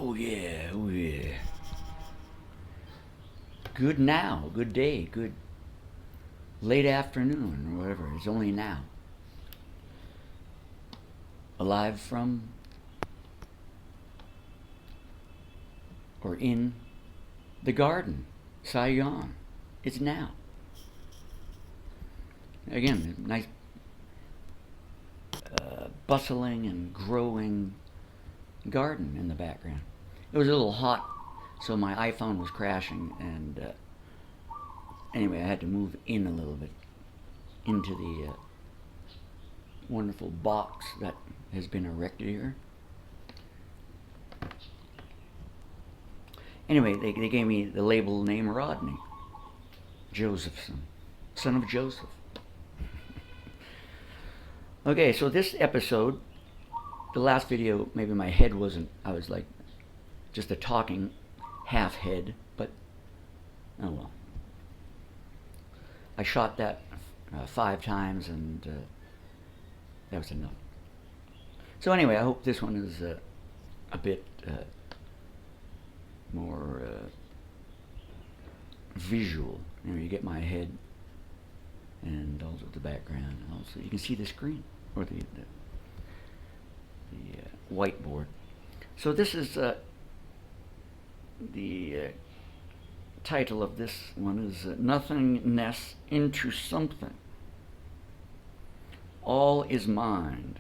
Oh yeah, oh yeah. Good now, good day, good late afternoon, or whatever. It's only now. Alive from or in the garden, Saigon. It's now. Again, nice bustling and growing garden in the background. It was a little hot, so my iPhone was crashing, and anyway, I had to move in a little bit into the wonderful box that has been erected here. Anyway, they gave me the label name Rodney Josephson, son of Joseph. Okay, so this episode, the last video, maybe my head wasn't, I was like just a talking half head, but oh well. I shot that 5 times, and that was enough. So anyway, I hope this one is a bit more visual. You know, you get my head and also the background, and also you can see the screen or the whiteboard. So this is the title of this one is Nothingness into Something. All is mind.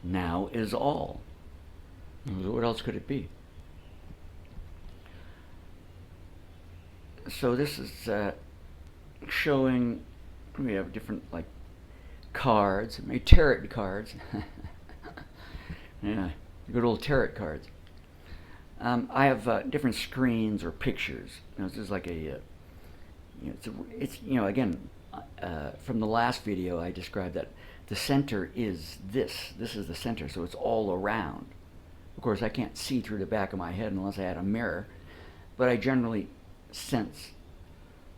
Now is all. What else could it be? So this is showing, we have different like cards, maybe tarot cards. Yeah, good old tarot cards. I have different screens or pictures. You know, this is like a, it's you know, again, from the last video I described that the center is this. This is the center, so it's all around. Of course, I can't see through the back of my head unless I had a mirror, but I generally sense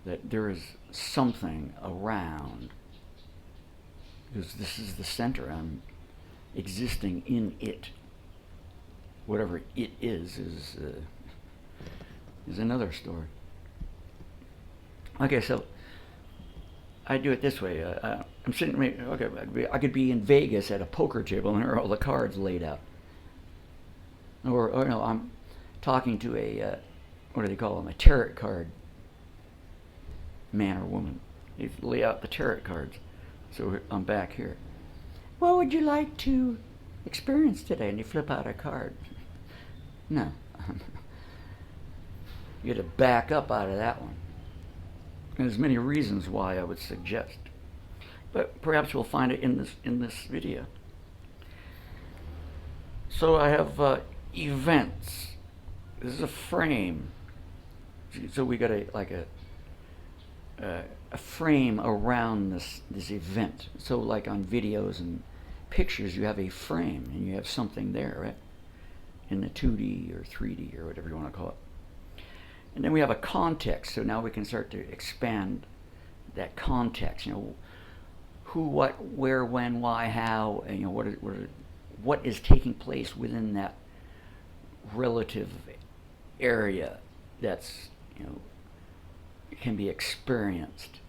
that there is something around, because this is the center. I'm existing in it. Whatever it is another story. Okay, so I do it this way. I'm sitting. Okay, I could be in Vegas at a poker table, and there are all the cards laid out. Or no, I'm talking to a what do they call them? A tarot card man or woman. They lay out the tarot cards. So I'm back here. What would you like to experience today? And you flip out a card. No. You got to back up out of that one. And there's many reasons why I would suggest, but perhaps we'll find it in this video. So I have events. This is a frame. So we got a frame around this event. So like on videos and pictures, you have a frame and you have something there, right? In the 2D or 3D or whatever you want to call it. And then we have a context. So now we can start to expand that context. You know, who, what, where, when, why, how. And, you know, what is taking place within that relative area that's, you know, can be experienced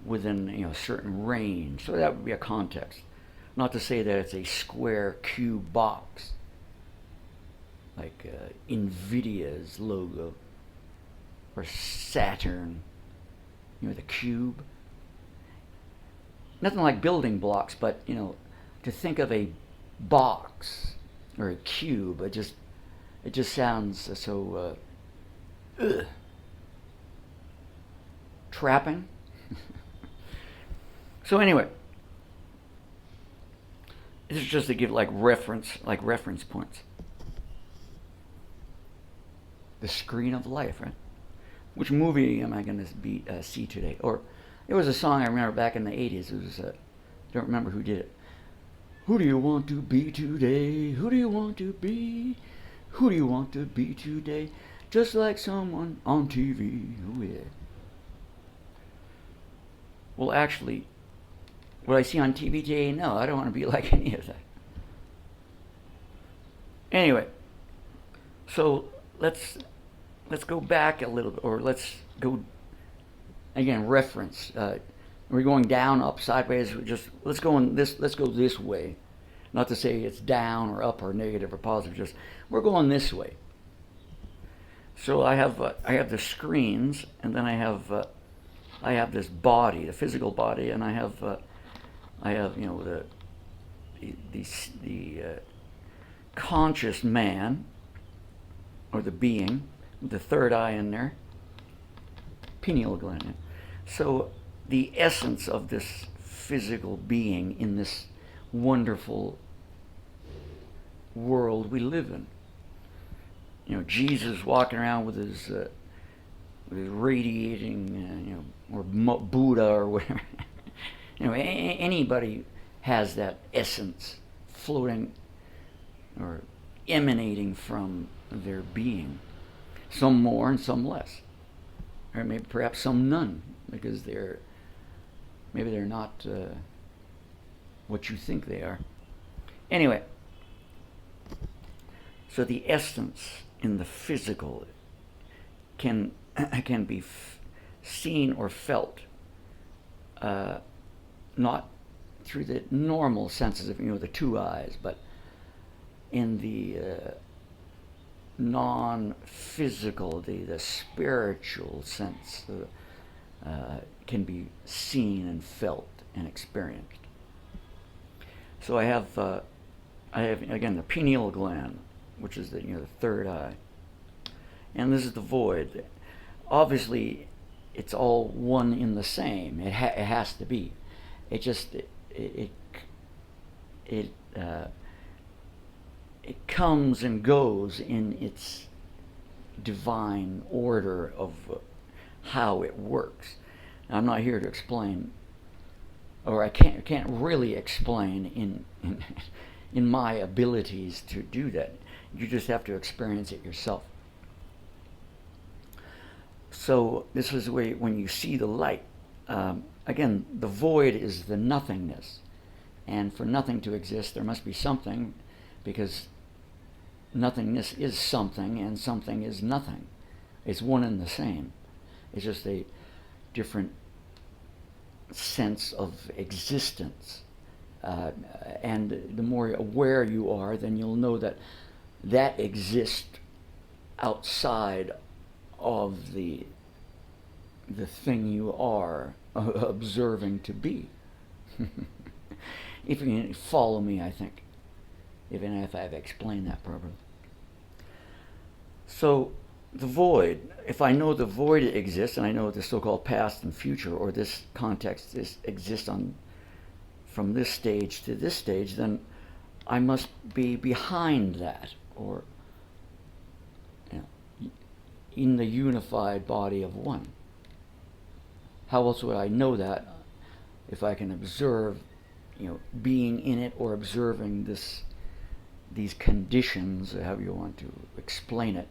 within, you know, a certain range. So that would be a context. Not to say that it's a square cube box like NVIDIA's logo or Saturn, you know, the cube. Nothing like building blocks, but, you know, to think of a box or a cube, it just sounds so trapping. So anyway, this is just to give like reference points. The screen of life, right? Which movie am I going to see today? Or it was a song I remember back in the 80s. It was don't remember who did it. Who do you want to be today? Who do you want to be? Who do you want to be today? Just like someone on TV. Oh yeah. Well, actually, what I see on TV today, no, I don't want to be like any of that. Anyway, So let's go back a little bit, or let's go again. Reference. We're going down, up, sideways. Let's go this way. Not to say it's down or up or negative or positive. Just we're going this way. So I have the screens, and then I have this body, the physical body, and I have the conscious man, or the being, with the third eye in there, pineal gland. So the essence of this physical being in this wonderful world we live in. Jesus walking around with his radiating, or Buddha or whatever. Anybody has that essence floating or emanating from their being. Some more and some less, or maybe perhaps some none, because maybe they're not what you think they are. Anyway, so the essence in the physical can be seen or felt, not through the normal senses of the two eyes, but in the non-physical, the spiritual sense can be seen and felt and experienced. So I have again the pineal gland, which is the third eye, and this is the void. Obviously, it's all one in the same. It has to be. It comes and goes in its divine order of how it works. Now, I'm not here to explain, or I can't really explain in my abilities to do that. You just have to experience it yourself. So this is where when you see the light, again, the void is the nothingness, and for nothing to exist, there must be something, because nothingness is something, and something is nothing. It's one and the same. It's just a different sense of existence. And the more aware you are, then you'll know that exists outside of the thing you are observing to be. If you can follow me, I think, even if I've explained that properly. So the void, if I know the void exists, and I know the so-called past and future, or this context exists from this stage to this stage, then I must be behind that, or in the unified body of one. How else would I know that if I can observe, being in it, or observing these conditions, however you want to explain it?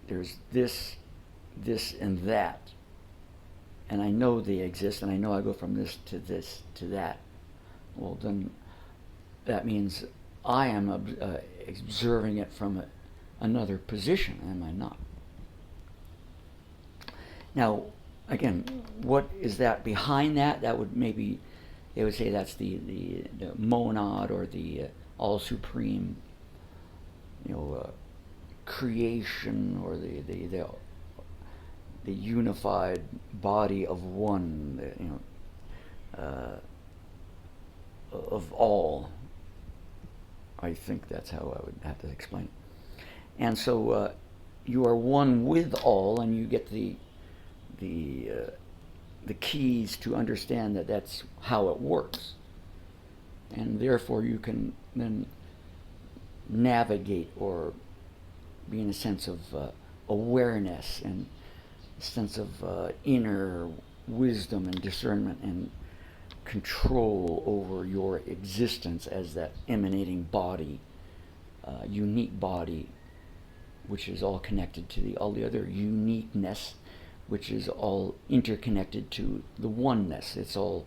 There's this, and that, and I know they exist, and I know I go from this to that. Well, then that means I am observing it from another position, am I not? Now, again, what is that behind that? That would maybe, they would say that's the monad, or the all supreme, creation, or the unified body of one, of all. I think that's how I would have to explain it. And so you are one with all, and you get the keys to understand that that's how it works, and therefore you can then navigate, or be in a sense of awareness, and a sense of inner wisdom and discernment and control over your existence as that emanating body, unique body, which is all connected to all the other uniqueness, which is all interconnected to the oneness. It's all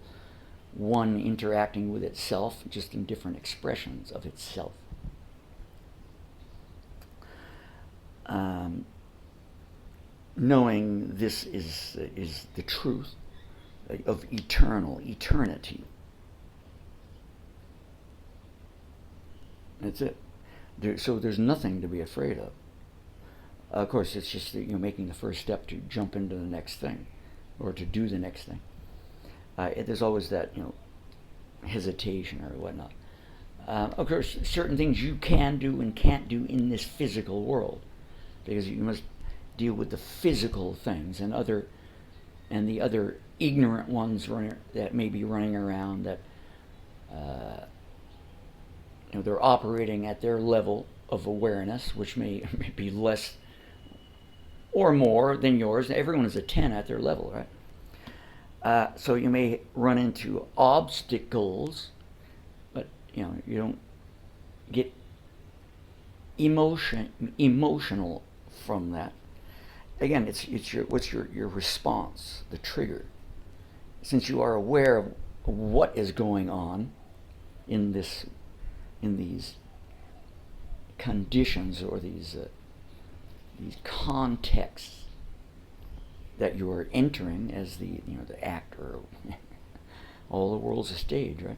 one interacting with itself, just in different expressions of itself. um, knowing this is the truth of eternity. That's it. So there's nothing to be afraid of. Of course, it's just that you're making the first step to jump into the next thing, or to do the next thing. There's always that, hesitation or whatnot. Of course, certain things you can do and can't do in this physical world, because you must deal with the physical things and the other ignorant ones that may be running around that they're operating at their level of awareness, which may be less or more than yours. Everyone is a 10 at their level, right? So you may run into obstacles, but you don't get emotional from that. Again, it's what's your response, the trigger. Since you are aware of what is going on in these conditions, or these contexts that you are entering as the actor. All the world's a stage, right?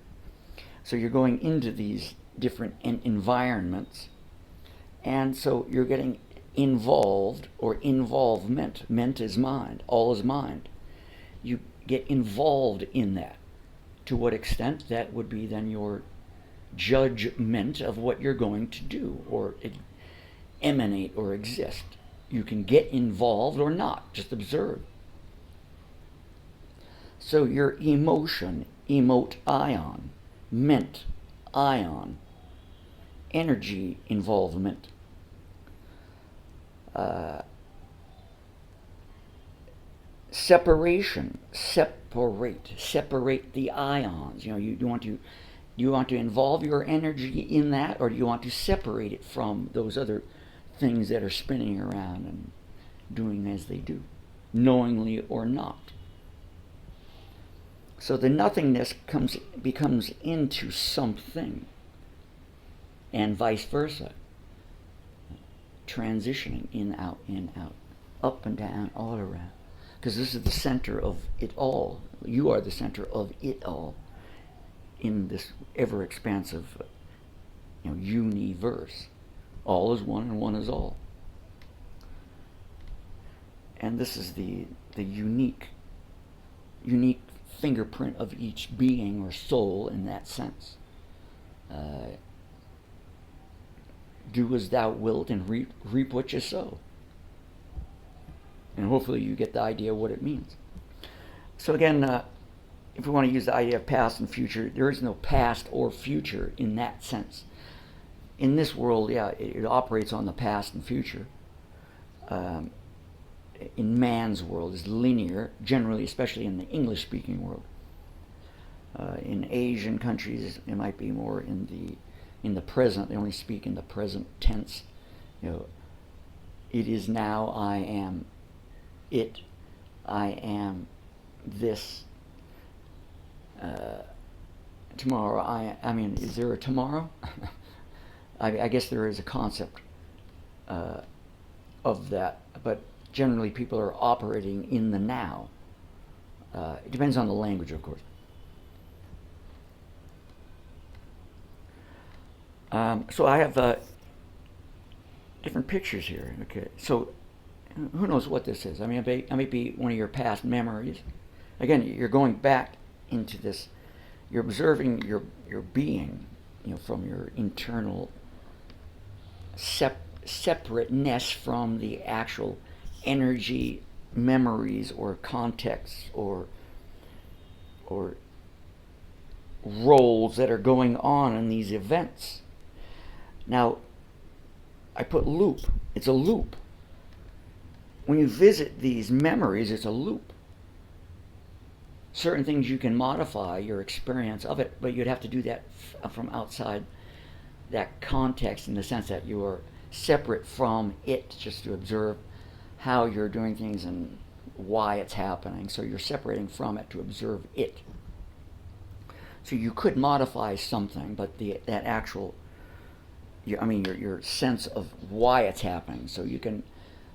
So you're going into these different environments, and so you're getting involved, or involvement. Ment is mind. All is mind. You get involved in that. To what extent, that would be then your judgment of what you're going to do, or emanate, or exist. You can get involved or not, just observe. So your emotion, emote ion, ment ion, energy involvement, separation, separate the ions. You want to involve your energy in that, or do you want to separate it from those other things that are spinning around and doing as they do, knowingly or not? So the nothingness becomes into something, and vice versa. Transitioning in, out, up and down, all around. Because this is the center of it all. You are the center of it all in this ever expansive, universe. All is one and one is all. And this is the unique fingerprint of each being or soul in that sense. Do as thou wilt and reap what you sow. And hopefully you get the idea of what it means. So again, if we want to use the idea of past and future, there is no past or future in that sense. In this world, it operates on the past and future. In man's world, is linear, generally, especially in the English-speaking world. In Asian countries, it might be more in the present. They only speak in the present tense. It is now, I am it, I am this. Tomorrow, I mean, is there a tomorrow? I guess there is a concept of that, but generally people are operating in the now. It depends on the language, of course. So I have different pictures here. Okay, so who knows what this is? I mean, it may be one of your past memories. Again, you're going back into this. You're observing your being, from your internal separateness from the actual energy, memories, or contexts, or roles that are going on in these events. Now, I put loop. It's a loop. When you visit these memories, it's a loop. Certain things you can modify your experience of it, but you'd have to do that from outside that context, in the sense that you are separate from it, just to observe how you're doing things and why it's happening. So you're separating from it to observe it. So you could modify something, but that actual your sense of why it's happening. So you can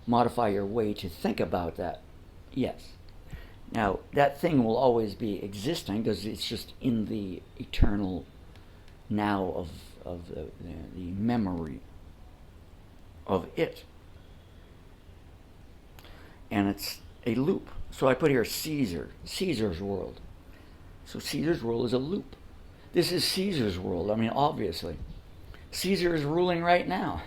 modify your way to think about that. Yes. Now, that thing will always be existing because it's just in the eternal now of the memory of it. And it's a loop. So I put here Caesar's world. So Caesar's world is a loop. This is Caesar's world. I mean, obviously. Caesar is ruling right now.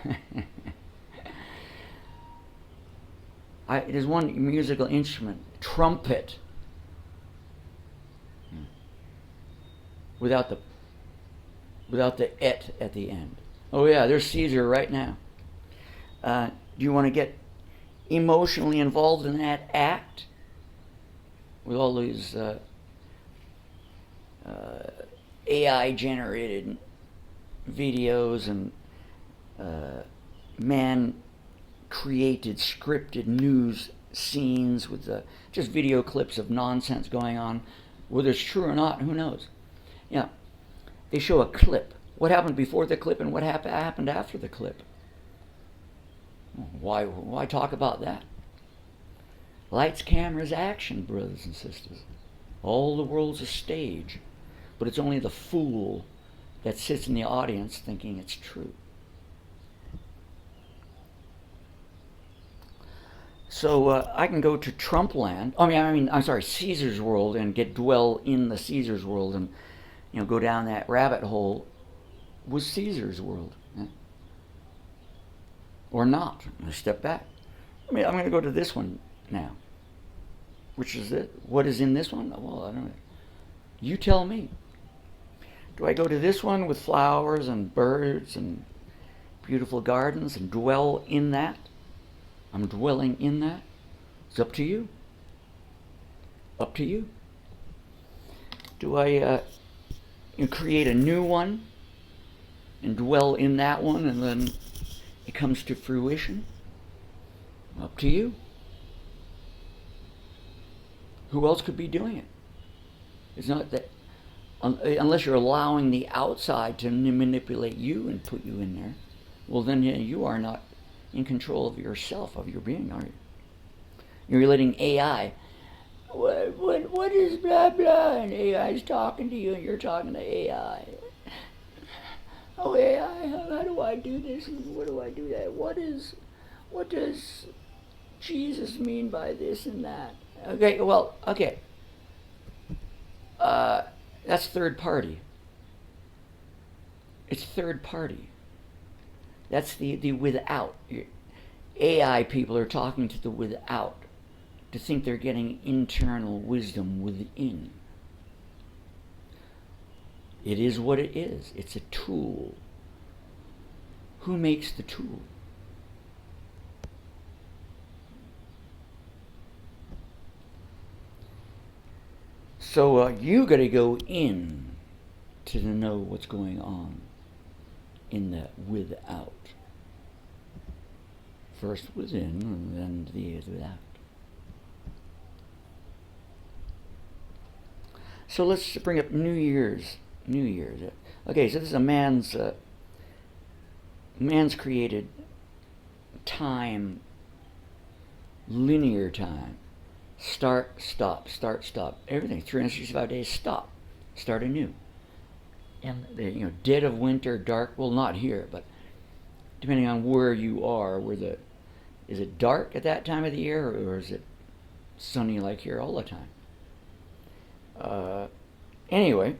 There's one musical instrument, trumpet, without the et at the end. Oh yeah, there's Caesar right now. Do you want to get emotionally involved in that act with all these AI generated videos and man created scripted news scenes with just video clips of nonsense going on? Whether it's true or not, who knows? Yeah, they show a clip. What happened before the clip and what happened after the clip? Why talk about that? Lights, cameras, action, brothers and sisters. All the world's a stage, but it's only the fool that sits in the audience thinking it's true. So I can go to Trumpland. Caesar's world, and dwell in the Caesar's world, and go down that rabbit hole with Caesar's world, or not. I'm going to step back. I'm going to go to this one now. Which is it? What is in this one? Well, I don't know. You tell me. Do I go to this one with flowers and birds and beautiful gardens and dwell in that? I'm dwelling in that. It's up to you. Up to you. Do I create a new one and dwell in that one, and then it comes to fruition? Up to you. Who else could be doing it? It's not that, unless you're allowing the outside to manipulate you and put you in there. Well, then you are not in control of yourself, of your being, are you? You're letting AI. What is blah blah? And AI is talking to you, and you're talking to AI. Oh AI, how do I do this? And what do I do that? What does Jesus mean by this and that? Okay, well, okay. That's third party. It's third party. That's the without. AI people are talking to the without to think they're getting internal wisdom within. It is what it is. It's a tool. Who makes the tool? So you got to go in to know what's going on in that without. First within, and then the without. So let's bring up New Year's. Okay, so this is a man's created time, linear time. Start, stop, start, stop. Everything. 365 days, stop. Start anew. And the dead of winter, dark. Well, not here, but depending on where you are, is it dark at that time of the year, or is it sunny like here all the time? Anyway,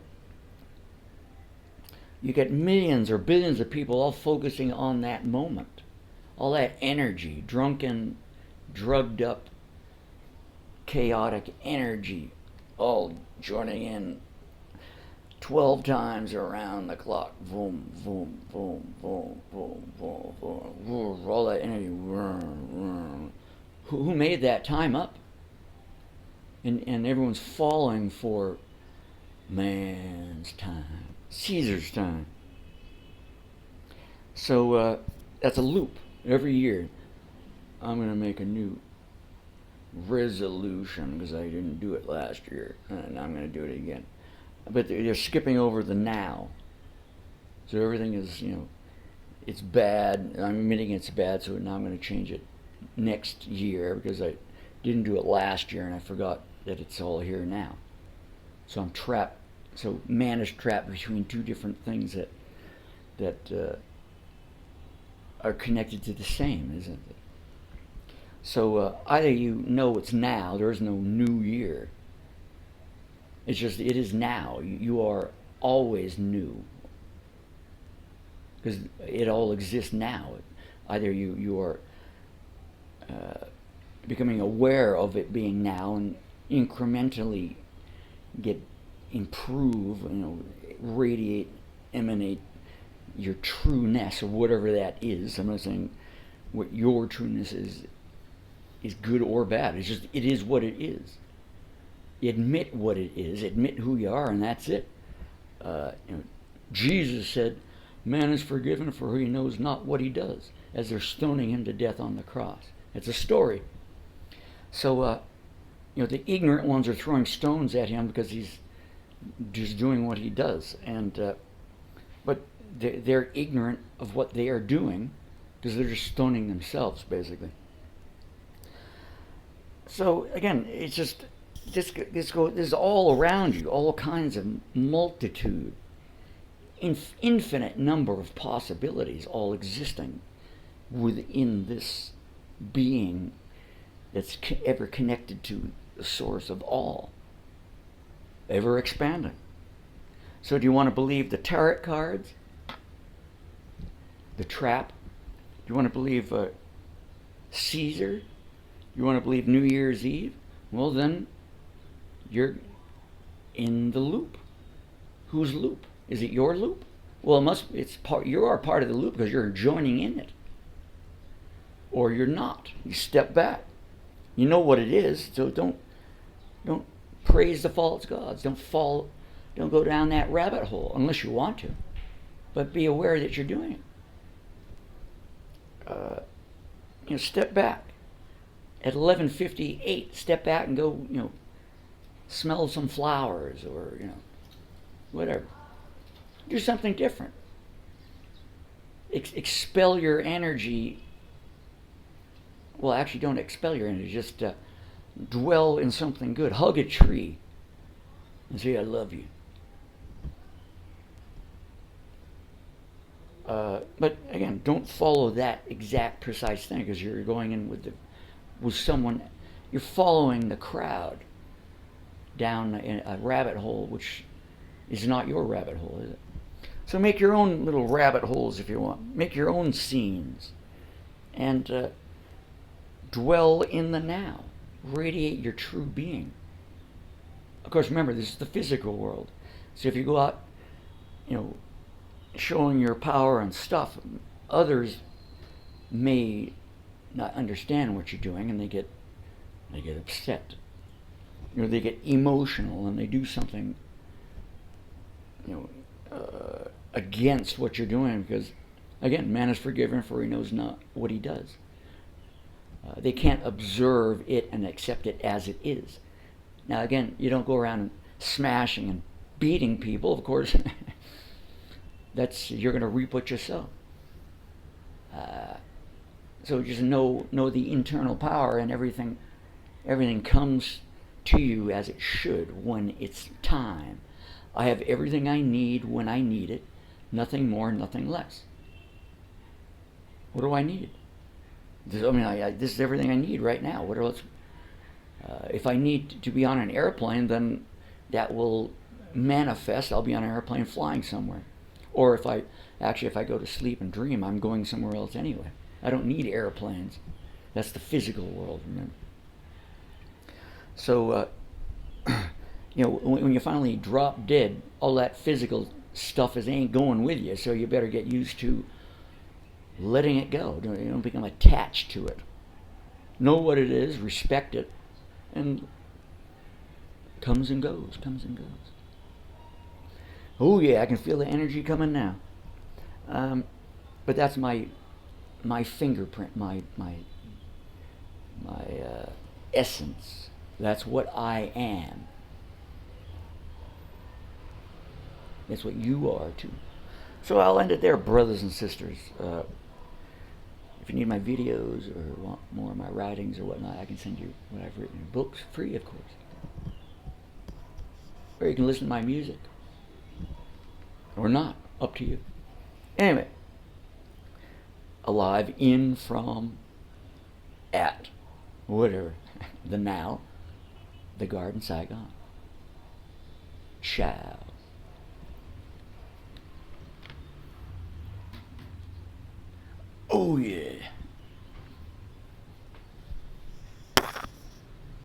you get millions or billions of people all focusing on that moment, all that energy, drunken, drugged up, chaotic energy, all joining in 12 times around the clock. Boom, boom, boom, boom, boom, boom, boom. All that energy. Who made that time up? And everyone's falling for man's time, Caesar's time. So that's a loop. Every year, I'm going to make a new resolution because I didn't do it last year, and I'm going to do it again. But they're skipping over the now. So everything is, it's bad. I'm admitting it's bad, so now I'm going to change it next year because I didn't do it last year and I forgot that it's all here now. So I'm trapped. So man is trapped between two different things that are connected to the same, isn't it? So either you know it's now. There is no new year. It's just it is now. You are always new because it all exists now. Either you are becoming aware of it being now and incrementally get improve, radiate, emanate your trueness or whatever that is. I'm not saying what your trueness is good or bad. It's just it is what it is. Admit what it is. Admit who you are, and that's it. Jesus said, "Man is forgiven for he knows not what he does," as they're stoning him to death on the cross. It's a story. So, the ignorant ones are throwing stones at him because he's just doing what he does, and but they're ignorant of what they are doing because they're just stoning themselves, basically. So again, it's just this is all around you, all kinds of multitude, infinite number of possibilities, all existing within this being that's ever connected to the source of all, ever expanding. So do you want to believe the tarot cards, the trap? Do you want to believe Caesar? You want to believe New Year's Eve? Well, then you're in the loop. Whose loop? Is it your loop? Well, you are part of the loop because you're joining in it. Or you're not. You step back. You know what it is, so don't praise the false gods. Don't go down that rabbit hole unless you want to. But be aware that you're doing it. Step back. At 11:58, step back and go, smell some flowers or, whatever. Do something different. Expel your energy. Well, actually, don't expel your energy. Just dwell in something good. Hug a tree and say, "I love you." But again, don't follow that exact precise thing because you're going in with someone. You're following the crowd down a rabbit hole, which is not your rabbit hole, is it? So make your own little rabbit holes if you want. Make your own scenes. And dwell in the now. Radiate your true being. Of course, remember, this is the physical world. So if you go out, showing your power and stuff, others may not understand what you're doing and they get upset. They get emotional and they do something, against what you're doing because, again, man is forgiven for he knows not what he does. They can't observe it and accept it as it is. Now, again, you don't go around smashing and beating people, of course. You're going to reap what you sow. So just know the internal power, and everything comes to you as it should when it's time. I have everything I need when I need it, nothing more, nothing less. What do I need? This is everything I need right now. What else? If I need to be on an airplane, then that will manifest. I'll be on an airplane flying somewhere. Or if I go to sleep and dream, I'm going somewhere else anyway. I don't need airplanes. That's the physical world, remember. So, when you finally drop dead, all that physical stuff ain't going with you. So you better get used to letting it go. Don't become attached to it. Know what it is, respect it, and comes and goes. Oh yeah, I can feel the energy coming now. But that's my fingerprint, my essence. That's what I am. That's what you are too. So I'll end it there, brothers and sisters. If you need my videos or want more of my writings or whatnot, I can send you what I've written in books, free, of course. Or you can listen to my music. Or not. Up to you. Anyway. Alive, in, from, at, whatever. The now. The Garden, Saigon. Ciao. Oh yeah.